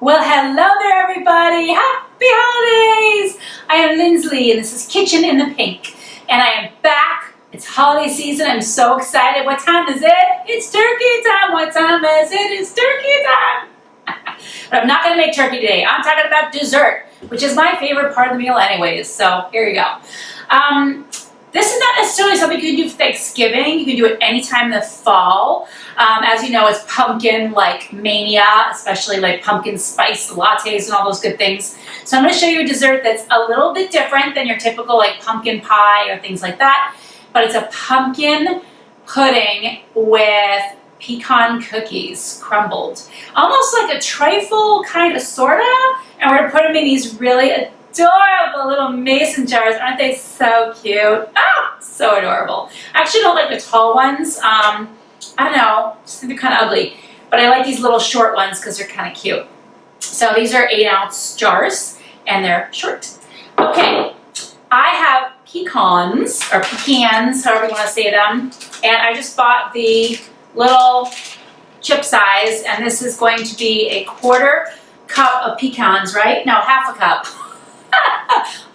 Well, hello there, everybody. Happy holidays. I am Lindsley, and this is Kitchen in the Pink. And I am back. It's holiday season. I'm so excited. What time is it? It's turkey time. What time is it? It's turkey time. But I'm not going to make turkey today. I'm talking about dessert, which is my favorite part of the meal anyways. So here you go. This is not necessarily something you can do for Thanksgiving. You can do it anytime in the fall. As you know, it's pumpkin like mania, especially like pumpkin spice lattes and all those good things. So I'm going to show you a dessert that's a little bit different than your typical like pumpkin pie or things like that. But it's a pumpkin pudding with pecan cookies, crumbled. Almost like a trifle kind of sorta. And we're going to put them in these really adorable little mason jars. Aren't they so cute? Oh, so adorable. I actually don't like the tall ones. I don't know, just think they're kind of ugly. But I like these little short ones because they're kind of cute. So these are 8-ounce jars and they're short. Okay, I have pecans, or pecans, however you want to say them. And I just bought the little chip size, and this is going to be 1/4 cup of pecans, right? No, 1/2 cup.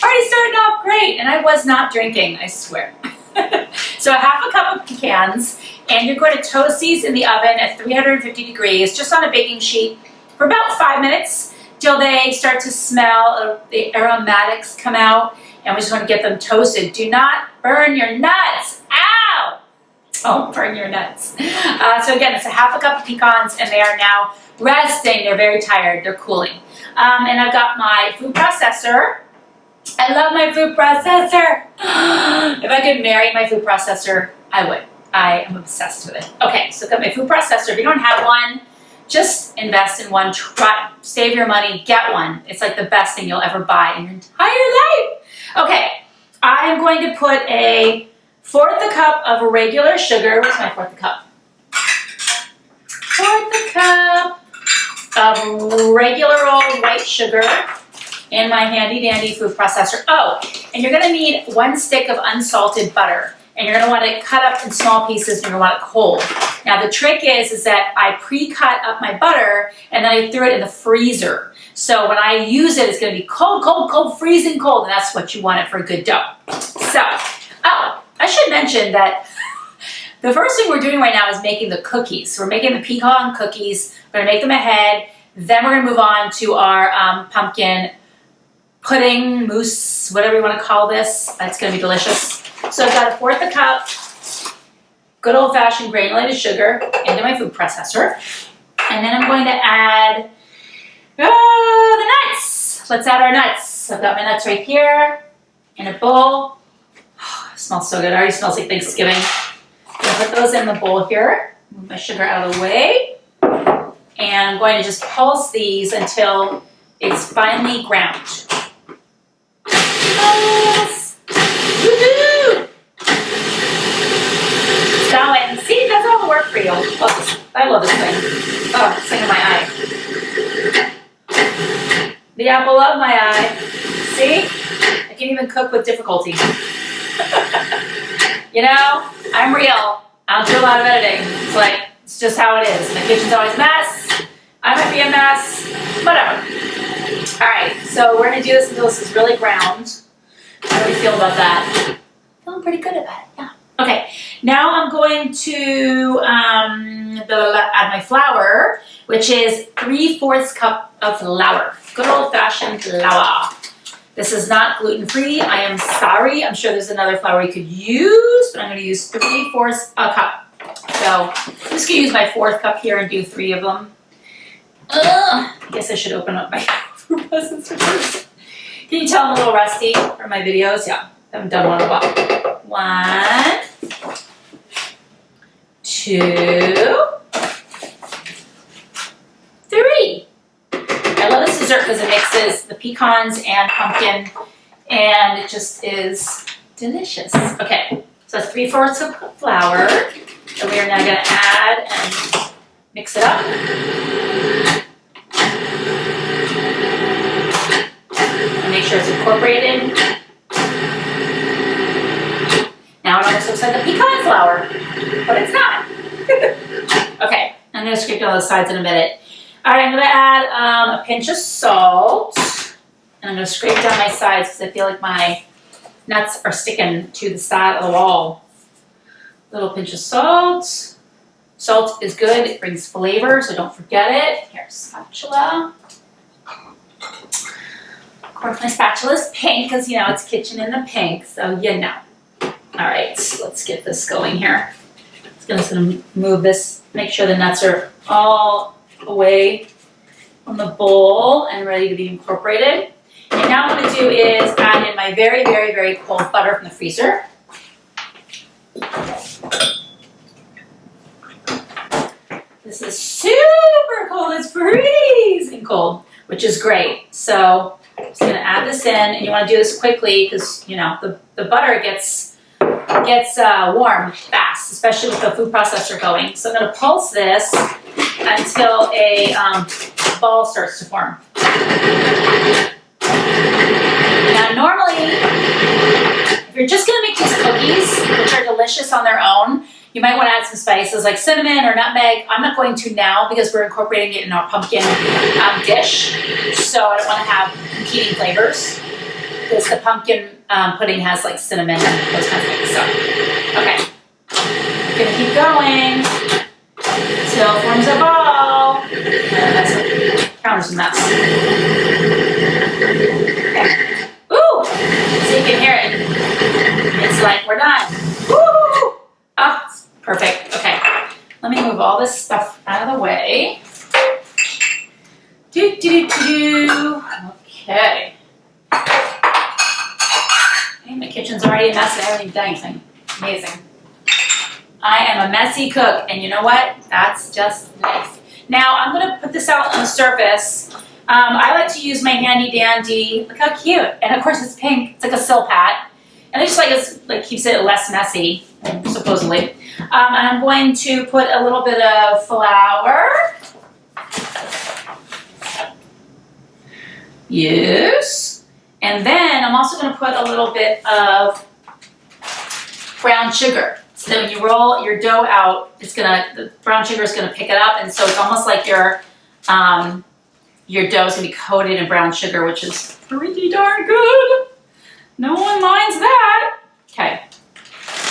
Already starting off great, and I was not drinking, I swear. So 1/2 cup of pecans, and you're going to toast these in the oven at 350 degrees, just on a baking sheet, for about 5 minutes, till they start to smell, the aromatics come out, and we just want to get them toasted. Do not burn your nuts. Ow! Don't burn your nuts. So again, it's 1/2 cup of pecans, and they are now resting. They're very tired. They're cooling. And I've got my food processor. I love my food processor. If I could marry my food processor, I would. I am obsessed with it. Okay, so I've got my food processor. If you don't have one, just invest in one. Try, save your money, get one. It's like the best thing you'll ever buy in your entire life. Okay, I am going to put 1/4 cup of regular sugar. Where's my 1/4 cup? 1/4 cup of regular old white sugar in my handy dandy food processor. Oh, and you're gonna need 1 stick of unsalted butter. And you're gonna want to cut up in small pieces, and you're gonna want it cold. Now the trick is that I pre-cut up my butter and then I threw it in the freezer. So when I use it, it's gonna be cold, cold, cold, freezing cold, and that's what you want it for a good dough. So, oh, I should mention that the first thing we're doing right now is making the cookies. So we're making the pecan cookies. We're gonna make them ahead. Then we're gonna move on to our pumpkin pudding, mousse, whatever you wanna call this. It's gonna be delicious. So I've got 1/4 cup good old-fashioned granulated sugar into my food processor. And then I'm going to add the nuts. Let's add our nuts. I've got my nuts right here in a bowl. Oh, it smells so good. It already smells like Thanksgiving. I'm going to put those in the bowl here. Move my sugar out of the way. And I'm going to just pulse these until it's finely ground. Yes! Woohoo! It's going. See, it does all the work for you. I love this thing. Oh, it's singing my eye. The apple of my eye. See? I can even cook with difficulty. You know, I'm real. I don't do a lot of editing. It's just how it is. My kitchen's always a mess. I might be a mess. Whatever. Alright, so we're going to do this until this is really ground. How do we feel about that? Feeling pretty good about it, yeah. Okay, now I'm going to add my flour, which is 3/4 cup of flour. Good old-fashioned flour. This is not gluten-free. I am sorry. I'm sure there's another flour you could use, but I'm going to use 3/4 cup. So I'm just going to use my 4th cup here and do 3 of them. I guess I should open up my food processor first. Can you tell I'm a little rusty from my videos? Yeah, I haven't done one in a while. 1, 2, 3. I love this dessert because it mixes the pecans and pumpkin, and it just is delicious. Okay, so that's 3/4 of flour, and we are now going to add and mix it up. Make sure it's incorporated. Now it almost looks like a pecan flour, but it's not. Okay, I'm going to scrape down the sides in a minute. All right, I'm gonna add a pinch of salt, and I'm gonna scrape down my sides because I feel like my nuts are sticking to the side of the wall. Little pinch of salt. Salt is good, it brings flavor, so don't forget it. Here's spatula. Of course, my spatula is pink because, you know, it's kitchen in the pink, so you know. All right, let's get this going here. Just gonna move this, make sure the nuts are all away from the bowl and ready to be incorporated. And now what I'm gonna do is add in my very, very, very cold butter from the freezer. This is super cold, it's freezing cold, which is great. So I'm just gonna add this in, and you wanna do this quickly because, you know, the butter gets warm fast, especially with the food processor going. So I'm gonna pulse this until a ball starts to form. Now normally, if you're just gonna make these cookies, which are delicious on their own, you might want to add some spices like cinnamon or nutmeg. I'm not going to now because we're incorporating it in our pumpkin dish. So I don't want to have competing flavors because the pumpkin pudding has like cinnamon and those kinds of things. So, okay. I'm going to keep going until it forms a ball. Counter's a mess. Okay. Ooh! So you can hear it. It's like we're done. Woo! Oh, perfect. Okay, let me move all this stuff out of the way. Okay. Okay, my kitchen's already a mess and I haven't even done anything. Amazing. I am a messy cook, and you know what? That's just nice. Now I'm gonna put this out on the surface. I like to use my handy dandy. Look how cute! And of course it's pink. It's like a Silpat, and I just like keeps it less messy, supposedly. And I'm going to put a little bit of flour. Yes. And then I'm also going to put a little bit of brown sugar. So when you roll your dough out, the brown sugar is going to pick it up, and so it's almost like your dough is going to be coated in brown sugar, which is pretty darn good. No one minds that. Okay.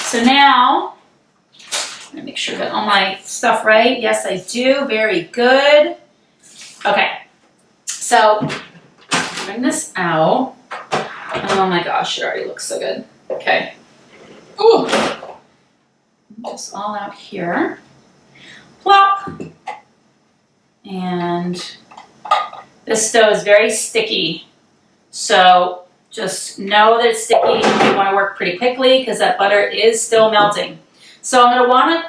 So now, I'm gonna make sure I got all my stuff right. Yes, I do. Very good. Okay. So, bring this out. Oh my gosh, it already looks so good. Okay. Ooh. Just all out here. Plop. And this dough is very sticky. So, just know that it's sticky and you want to work pretty quickly because that butter is still melting. So I'm going to want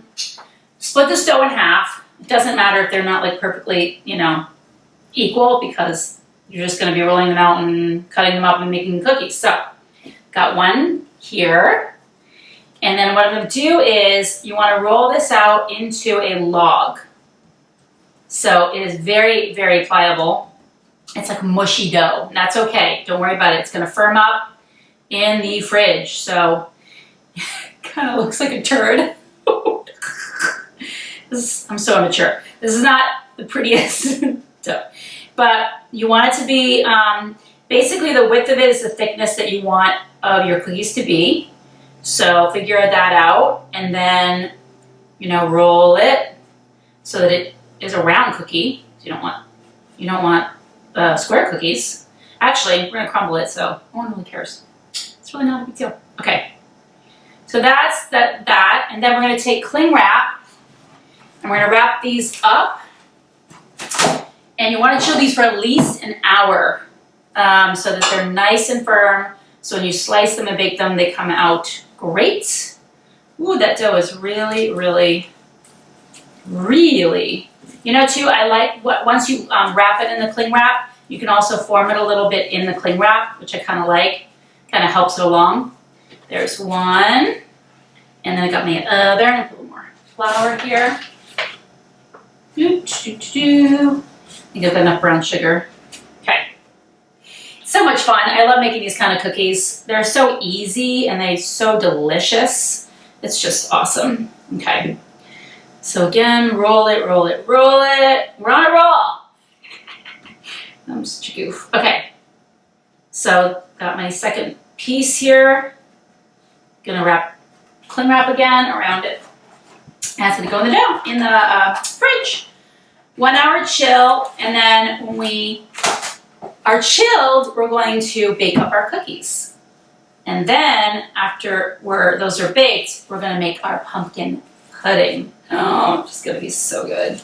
to split this dough in half. It doesn't matter if they're not like perfectly, you know, equal because you're just going to be rolling them out and cutting them up and making cookies. So got one here. And then what I'm going to do is you want to roll this out into a log. So it is very, very pliable. It's like mushy dough, and that's okay. Don't worry about it. It's going to firm up in the fridge. So it kind of looks like a turd. I'm so immature. This is not the prettiest dough. But you want it to be, basically the width of it is the thickness that you want of your cookies to be. So figure that out, and then, you know, roll it so that it is a round cookie. You don't want square cookies. Actually, we're gonna crumble it, so no one really cares. It's really not a big deal. Okay, so that's that, and then we're gonna take cling wrap, and we're gonna wrap these up, and you want to chill these for at least an hour, so that they're nice and firm. So when you slice them and bake them, they come out great. Ooh, that dough is really, really, really. You know, too, I like once you wrap it in the cling wrap, you can also form it a little bit in the cling wrap, which I kind of like. Kind of helps it along. There's one. And then I got my other, and a little more flour here. I think I've got enough brown sugar. Okay. So much fun. I love making these kind of cookies. They're so easy and they're so delicious. It's just awesome. Okay. So again, roll it, roll it, roll it. We're on a roll. I'm such a goof. Okay, so got my second piece here. Gonna cling wrap again around it. And it's gonna go in the dough, in the fridge. 1 hour chill, and then when we are chilled, we're going to bake up our cookies. And then after those are baked, we're gonna make our pumpkin pudding. Oh, it's gonna be so good.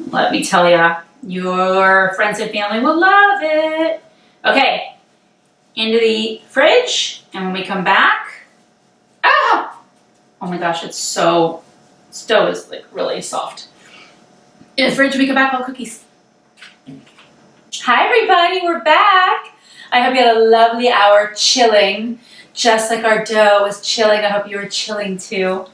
Let me tell you, your friends and family will love it. Okay, into the fridge, and when we come back, oh my gosh, dough is like really soft. In the fridge, we come back all cookies. Hi everybody, we're back. I hope you had a lovely hour chilling, just like our dough was chilling. I hope you were chilling too.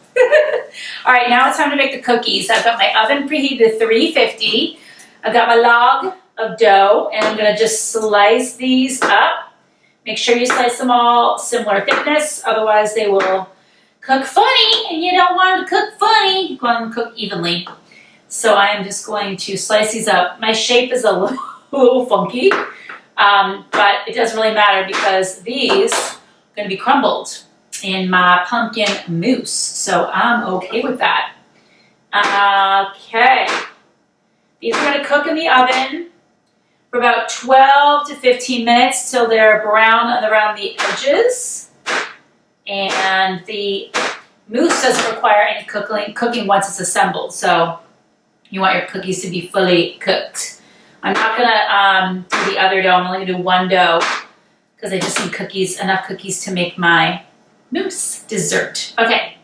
All right, now it's time to make the cookies. I've got my oven preheated to 350. I've got my log of dough, and I'm gonna just slice these up. Make sure you slice them all similar thickness, otherwise they will cook funny, and you don't want them to cook funny. You want them to cook evenly. So I am just going to slice these up. My shape is a little funky, but it doesn't really matter because these are gonna be crumbled in my pumpkin mousse, so I'm okay with that. Okay, these are gonna cook in the oven for about 12 to 15 minutes till they're brown around the edges. And the mousse doesn't require any cooking once it's assembled, so you want your cookies to be fully cooked. I'm not gonna do the other dough, I'm only gonna do one dough because I just need enough cookies to make my mousse dessert. Okay,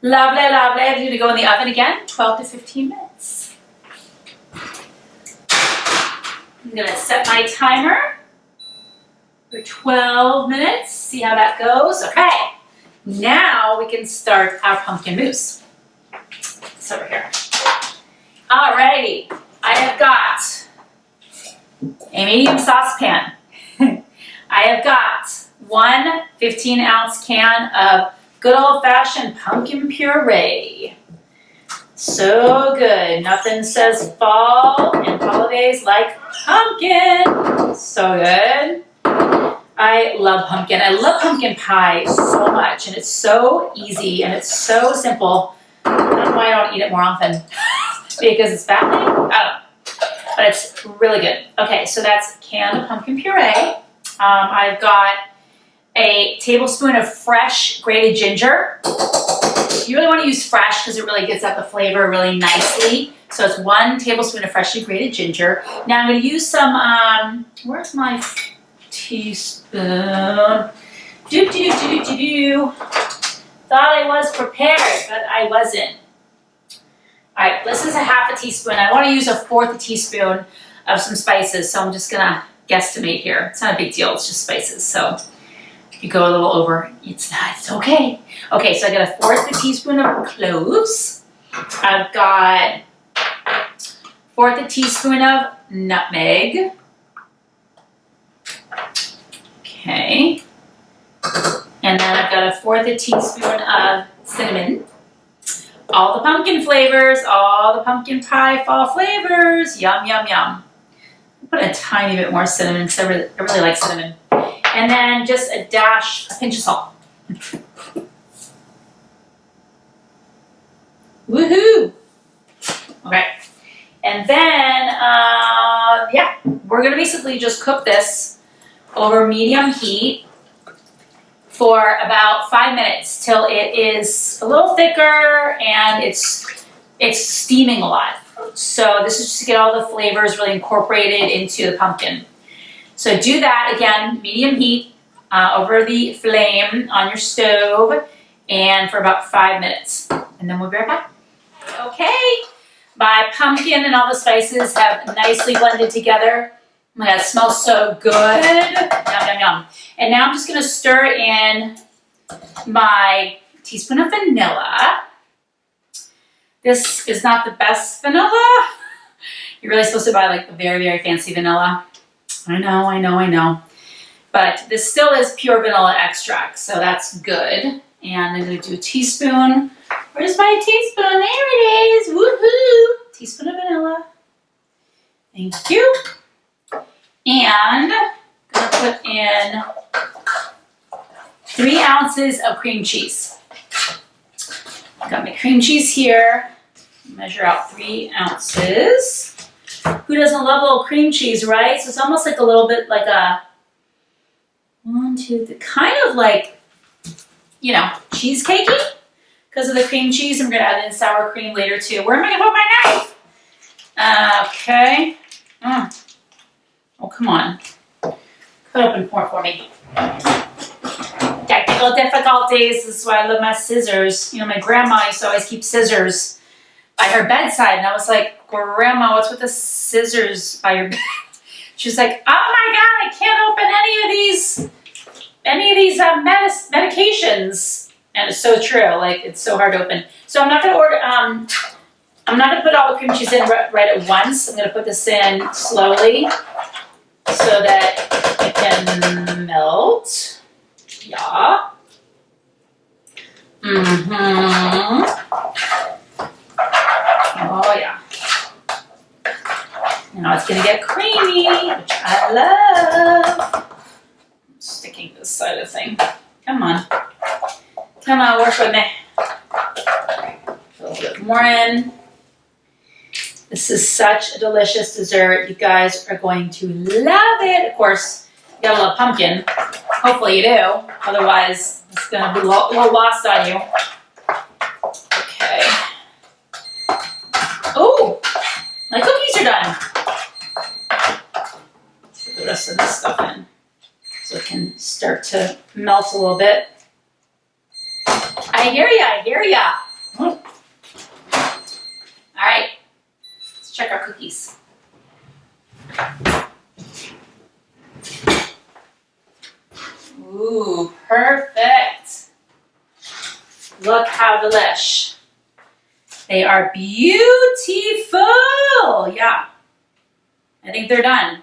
lovely, lovely. I'm gonna go in the oven again, 12 to 15 minutes. I'm gonna set my timer for 12 minutes, see how that goes. Okay, now we can start our pumpkin mousse. It's over here. Alrighty, I have got a medium saucepan. I have got one 15-ounce can of good old-fashioned pumpkin puree. So good. Nothing says fall and holidays like pumpkin. So good. I love pumpkin. I love pumpkin pie so much, and it's so easy and it's so simple. I don't know why I don't eat it more often. Because it's fattening? I don't know. But it's really good. Okay, so that's a can of pumpkin puree. I've got a tablespoon of fresh grated ginger. You really want to use fresh because it really gets out the flavor really nicely. So it's 1 tablespoon of freshly grated ginger. Now I'm going to use some, where's my teaspoon? Thought I was prepared, but I wasn't. All right, this is a ½ teaspoon. I want to use a 1/4 teaspoon of some spices, so I'm just going to guesstimate here. It's not a big deal, it's just spices. So if you go a little over, it's okay. Okay, so I got a 1/4 teaspoon of cloves. I've got 1/4 teaspoon of nutmeg. Okay. And then I've got a 1/4 teaspoon of cinnamon. All the pumpkin flavors, all the pumpkin pie fall flavors. Yum, yum, yum. Put a tiny bit more cinnamon because I really like cinnamon. And then just a pinch of salt. Woohoo! Okay. And then, yeah, we're gonna basically just cook this over medium heat for about 5 minutes till it is a little thicker and it's steaming a lot. So this is just to get all the flavors really incorporated into the pumpkin. So do that again, medium heat over the flame on your stove and for about 5 minutes. And then we'll be right back. Okay, my pumpkin and all the spices have nicely blended together. Oh my God, it smells so good. Yum, yum, yum. And now I'm just gonna stir in my teaspoon of vanilla. This is not the best vanilla. You're really supposed to buy like the very, very fancy vanilla. I know. But this still is pure vanilla extract, so that's good. And I'm going to do a teaspoon. Where's my teaspoon? There it is. Woohoo! Teaspoon of vanilla. Thank you. And I'm going to put in 3 ounces of cream cheese. Got my cream cheese here. Measure out 3 ounces. Who doesn't love a little cream cheese, right? So it's almost like a little bit like a 1, 2, 3, kind of like, you know, cheesecakey because of the cream cheese. I'm going to add in sour cream later too. Where am I going to put my knife? Okay. Oh, come on. Cut open more for me. Technical difficulties. This is why I love my scissors. You know, my grandma used to always keep scissors by her bedside, and I was like, Grandma, what's with the scissors by your bed? She was like, oh my God, I can't open any of these medications. And it's so true. Like, it's so hard to open. So I'm not going to order. I'm not going to put all the cream cheese in right at once. I'm going to put this in slowly so that it can melt. Yeah. Oh yeah. Now it's gonna get creamy, which I love. I'm sticking this side of the thing. Come on. Come on, work with me. A little bit more in. This is such a delicious dessert. You guys are going to love it. Of course, you gotta love pumpkin. Hopefully you do. Otherwise, it's gonna be a little lost on you. Okay. Oh, my cookies are done. Let's put the rest of this stuff in so it can start to melt a little bit. I hear ya, I hear ya. All right, let's check our cookies. Ooh, perfect. Look how delish. They are beautiful. Yeah, I think they're done.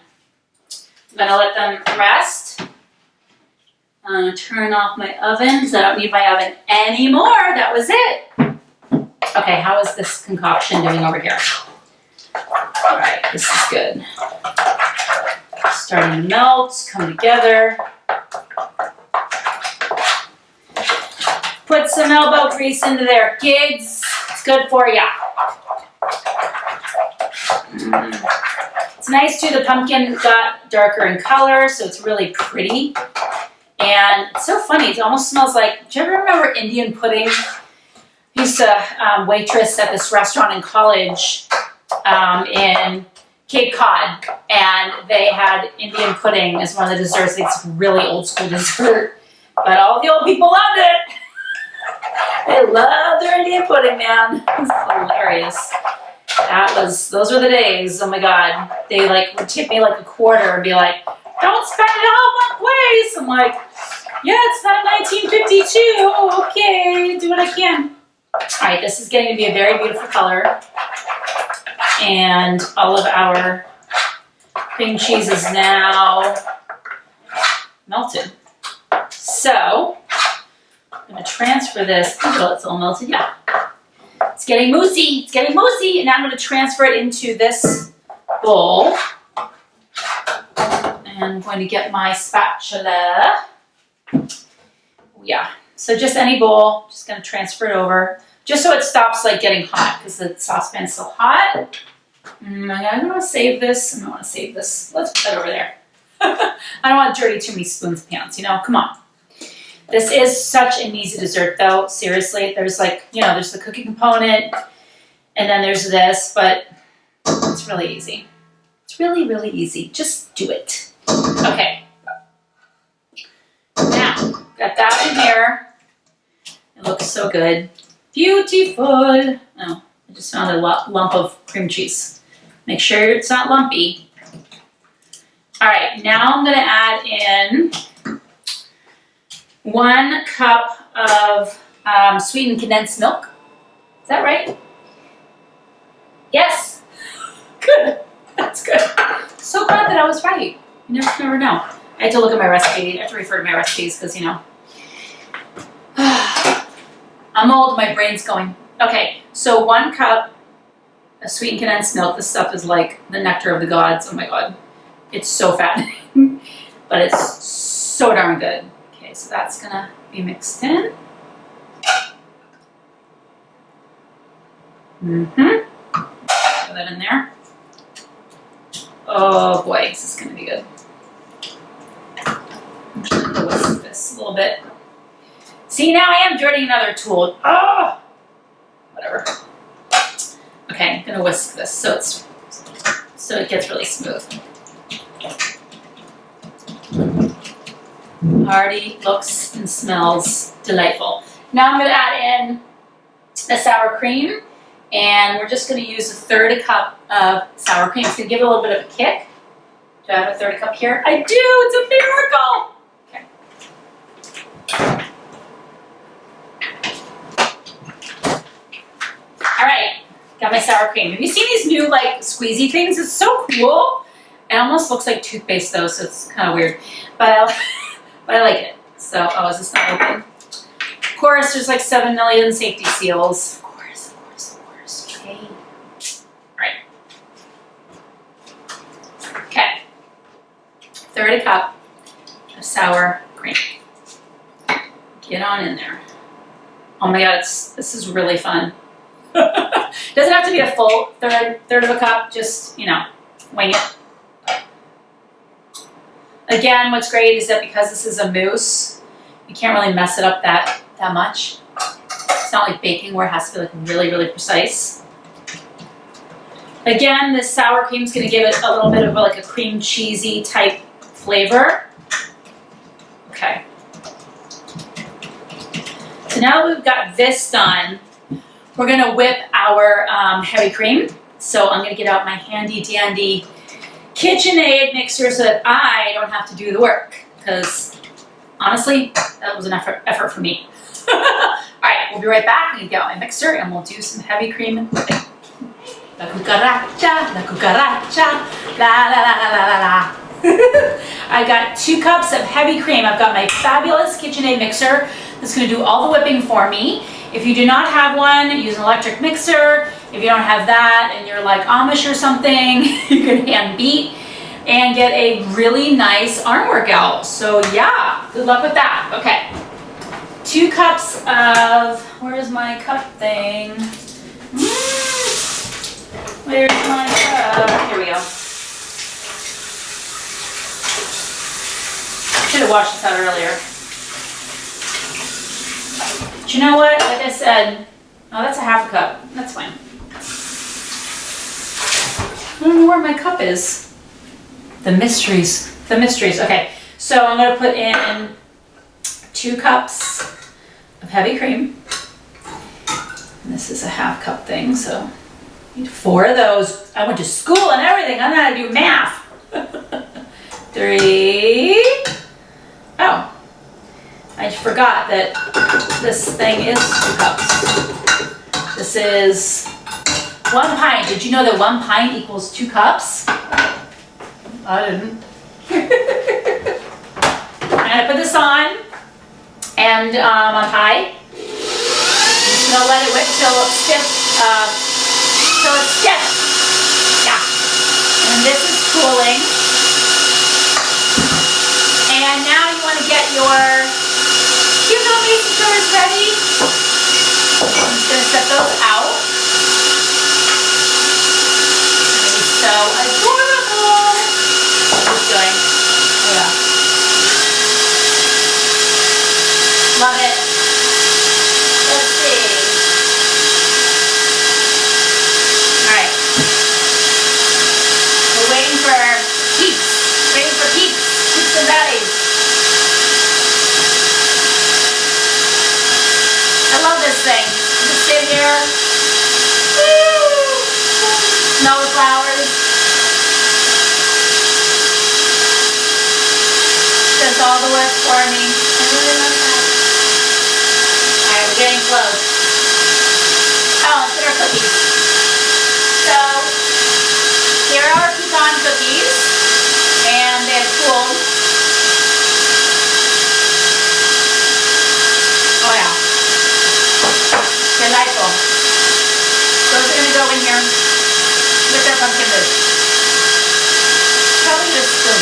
I'm gonna let them rest. I'm gonna turn off my oven because I don't need my oven anymore. That was it. Okay, how is this concoction doing over here? All right, this is good. Starting to melt, come together. Put some elbow grease into there, kids. It's good for ya. It's nice too, the pumpkin got darker in color, so it's really pretty. And it's so funny, it almost smells like, do you ever remember Indian pudding? I used to waitress at this restaurant in college in Cape Cod, and they had Indian pudding as one of the desserts. It's really old school dessert, but all the old people loved it. They love their Indian pudding, man. It's hilarious. Those were the days. Oh my God. They would tip me like a quarter and be like, don't spend it all one place. I'm like, yeah, it's not 1952. Oh, okay, do what I can. All right, this is getting to be a very beautiful color. And all of our cream cheese is now melted. So, I'm going to transfer this until it's all melted. Yeah. It's getting moussey. It's getting moussey. And now I'm going to transfer it into this bowl. And I'm going to get my spatula. Yeah. So just any bowl. Just going to transfer it over. Just so it stops getting hot because the saucepan's so hot. I'm going to save this. I don't want to save this. Let's put that over there. I don't want to dirty too many spoons and pans. Come on. This is such an easy dessert though, seriously. There's there's the cookie component and then there's this, but it's really easy. It's really, really easy. Just do it. Okay. Now, got that in here. It looks so good. Beautiful. Oh, I just found a lump of cream cheese. Make sure it's not lumpy. All right, now I'm gonna add in 1 cup of sweetened condensed milk. Is that right? Yes. Good. That's good. So glad that I was right. You never know. I had to look at my recipe. I have to refer to my recipes because, I'm old, my brain's going. Okay, so 1 cup of sweetened condensed milk. This stuff is like the nectar of the gods. Oh my God. It's so fattening, but it's so darn good. Okay, so that's gonna be mixed in. Put that in there. Oh boy, this is gonna be good. I'm just gonna whisk this a little bit. See, now I am dirtying another tool. Oh, whatever. Okay, I'm gonna whisk this so it gets really smooth. Already looks and smells delightful. Now I'm gonna add in the sour cream, and we're just gonna use 1/3 cup of sour cream. It's gonna give it a little bit of a kick. Do I have 1/3 cup here? I do, it's a miracle. Okay. All right, got my sour cream. Have you seen these new like squeezy things? It's so cool. It almost looks like toothpaste though, so it's kind of weird. But I like it. So, oh, is this not open? Of course, there's like 7 million safety seals. Of course. Okay. All right. Okay. 1/3 cup of sour cream. Get on in there. Oh my God, this is really fun. Doesn't have to be a full third of a cup. Just, you know, wing it. Again, what's great is that because this is a mousse, you can't really mess it up that much. It's not like baking where it has to be like really, really precise. Again, this sour cream is going to give it a little bit of like a cream cheesy type flavor. Okay. So now that we've got this done, we're going to whip our heavy cream. So I'm going to get out my handy dandy KitchenAid mixer so that I don't have to do the work, because honestly, that was an effort for me. All right, we'll be right back. I'm gonna get out my mixer and we'll do some heavy cream whipping. La cucaracha, la la la la la la. I got 2 cups of heavy cream. I've got my fabulous KitchenAid mixer that's gonna do all the whipping for me. If you do not have one, use an electric mixer. If you don't have that and you're like Amish or something, you can hand beat and get a really nice arm workout. So yeah, good luck with that. Okay, 2 cups of, where's my cup thing? Where's my cup? Here we go. Should have washed this out earlier. But you know what, like I said, oh, that's a 1/2 cup, that's fine. I don't know where my cup is. The mysteries. Okay, so I'm going to put in 2 cups of heavy cream. And this is a 1/2 cup thing, so I need 4 of those. I went to school and everything. I know how to do math. 3. Oh, I forgot that this thing is 2 cups. This is 1 pint. Did you know that 1 pint equals 2 cups? I didn't. I'm gonna put this on and on high. I'm just gonna let it whip till it's stiff. Yeah. And this is cooling. And now you want to get your cucumber stirrers ready. I'm just gonna set those out. So adorable. What's doing? Oh yeah. Love it. Let's see. All right. We're waiting for peeps. Waiting for peeps. Peeps and valleys. I love this thing. Just sit here. Woo! Smell the flowers. Does all the work for me. I really love that. Alright, we're getting close. Oh, let's get our cookies. So, here are our pecan cookies. And they have cooled. Oh yeah. pumpkin mousse. Probably this spoon.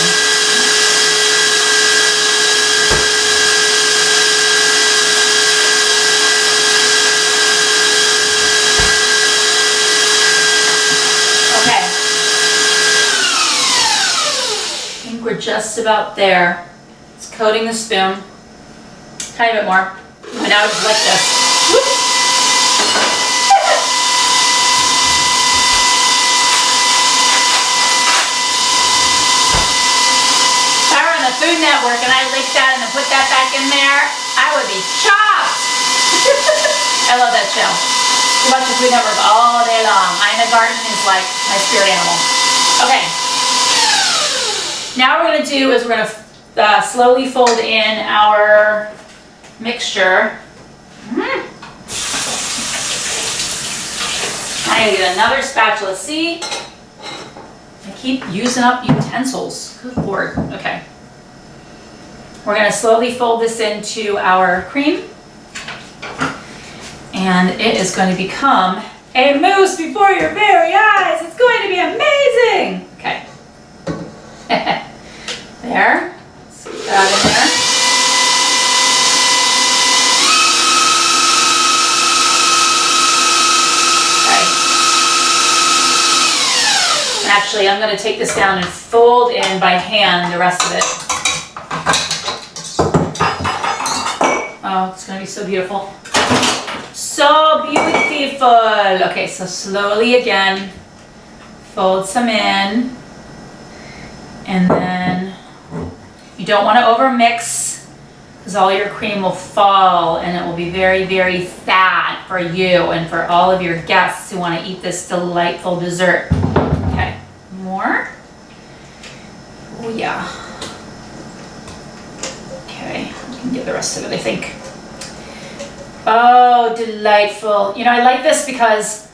Okay. I think we're just about there. It's coating the spoon. Tiny bit more. And now it's like this. Whoop. Food Network and I licked that and I put that back in there, I would be chopped. I love that show. I watch the Food Network all day long. Ina Garten is like my spirit animal. Okay. Now what we're going to do is we're going to slowly fold in our mixture. I need to get another spatula. See? I keep using up utensils. Good Lord. Okay. We're going to slowly fold this into our cream, and it is going to become a mousse before your very eyes. It's going to be amazing. Okay. There. Let's get that in there. Okay. Actually, I'm going to take this down and fold in by hand the rest of it. Oh, it's going to be so beautiful. So beautiful. Okay, so slowly again, fold some in. And then you don't want to overmix because all your cream will fall and it will be very, very sad for you and for all of your guests who want to eat this delightful dessert. Okay, more. Oh yeah. Okay, you can get the rest of it, I think. Oh, delightful. You know, I like this because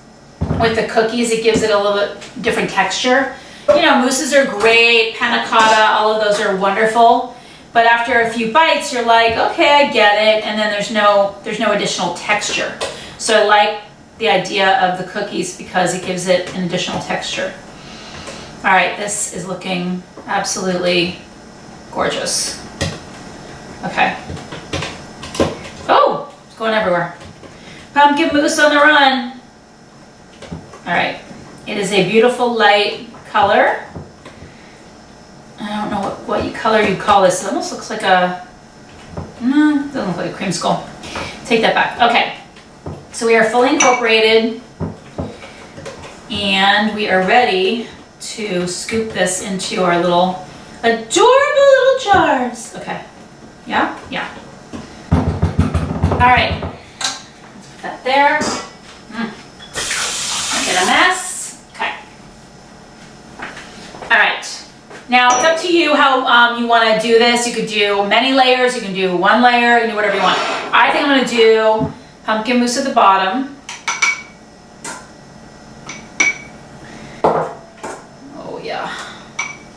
with the cookies, it gives it a little bit different texture. You know, mousses are great, panna cotta, all of those are wonderful. But after a few bites, you're like, okay, I get it. And then there's no additional texture. So I like the idea of the cookies because it gives it an additional texture. All right, this is looking absolutely gorgeous. Okay. Oh, it's going everywhere. Pumpkin mousse on the run. All right. It is a beautiful light color. I don't know what color you call this. It almost looks like a, no, it doesn't look like a creamsicle. Take that back. Okay. So we are fully incorporated and we are ready to scoop this into our little adorable little jars. Okay. Yeah? Yeah. All right. Let's put that there. Get a mess. Okay. All right. Now it's up to you how you want to do this. You could do many layers. You can do one layer. You can do whatever you want. I think I'm going to do pumpkin mousse at the bottom. Oh yeah.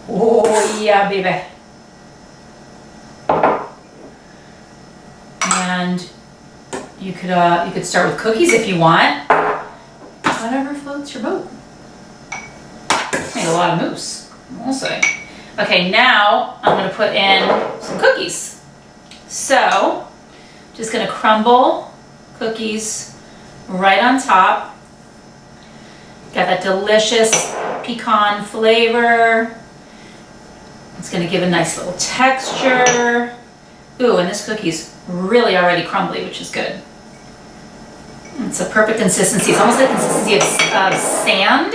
Oh yeah, baby. And you could start with cookies if you want. Whatever floats your boat. Made a lot of mousse, I'll say. Okay, now I'm going to put in some cookies. So, just going to crumble cookies right on top. Got that delicious pecan flavor. It's going to give a nice little texture. Ooh, and this cookie's really already crumbly, which is good. It's a perfect consistency. It's almost like the consistency of sand,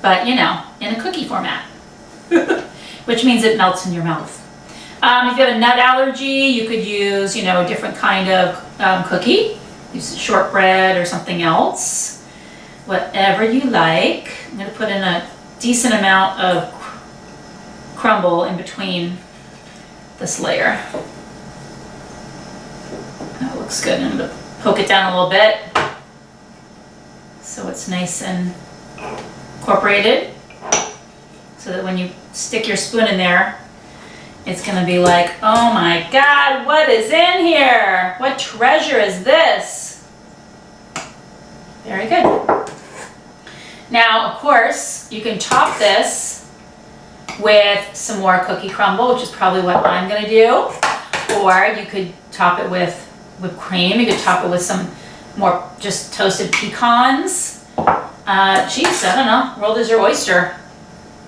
but you know, in a cookie format, which means it melts in your mouth. If you have a nut allergy, you could use, you know, a different kind of cookie. Use shortbread or something else, whatever you like. I'm going to put in a decent amount of crumble in between this layer. That looks good. I'm going to poke it down a little bit so it's nice and incorporated, so that when you stick your spoon in there, it's going to be like, oh my God, what is in here? What treasure is this? Very good. Now, of course, you can top this with some more cookie crumble, which is probably what I'm gonna do. Or you could top it with whipped cream. You could top it with some more just toasted pecans. Geez, I don't know, world is your oyster.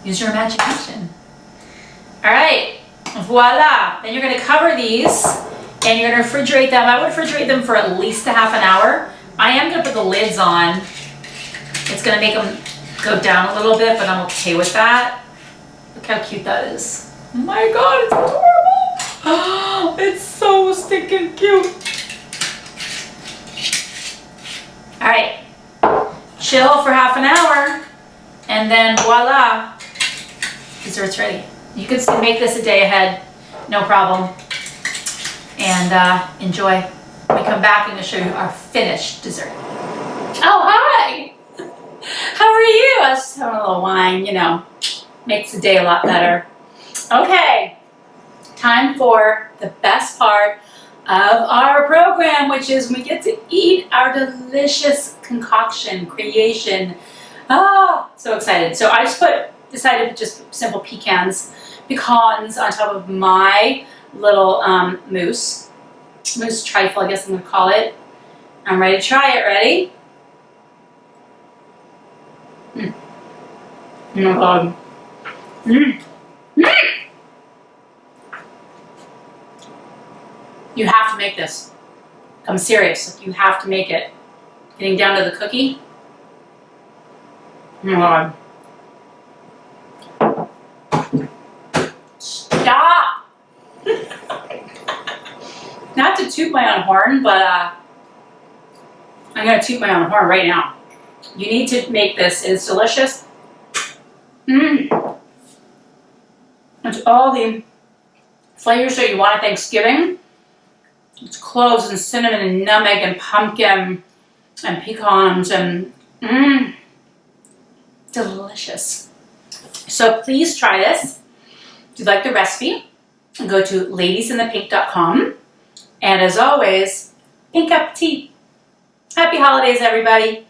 Use your imagination. All right, voila. Then you're gonna cover these and you're gonna refrigerate them. I would refrigerate them for at least a half an hour. I am gonna put the lids on. It's gonna make them go down a little bit, but I'm okay with that. Look how cute that is. Oh my God, it's adorable. Oh, it's so stinking cute. All right, chill for half an hour, and then voila, dessert's ready. You can still make this a day ahead, no problem. And enjoy. When we come back, I'm gonna show you our finished dessert. Oh, hi. How are you? I was just having a little wine, you know, makes the day a lot better. Okay, time for the best part of our program, which is we get to eat our delicious concoction, creation. Ah, so excited. So I just decided to put just simple pecans on top of my little mousse trifle, I guess I'm gonna call it. I'm ready to try it. Ready? Oh my God. You have to make this. I'm serious. You have to make it. Getting down to the cookie. Oh my God. Stop! Not to toot my own horn, but I'm gonna toot my own horn right now. You need to make this. It's delicious. It's all the flavors that you want at Thanksgiving. It's cloves and cinnamon and nutmeg and pumpkin and pecans and delicious. So please try this. If you like the recipe, go to ladiesinthepink.com. And as always, pink appetit. Happy holidays, everybody.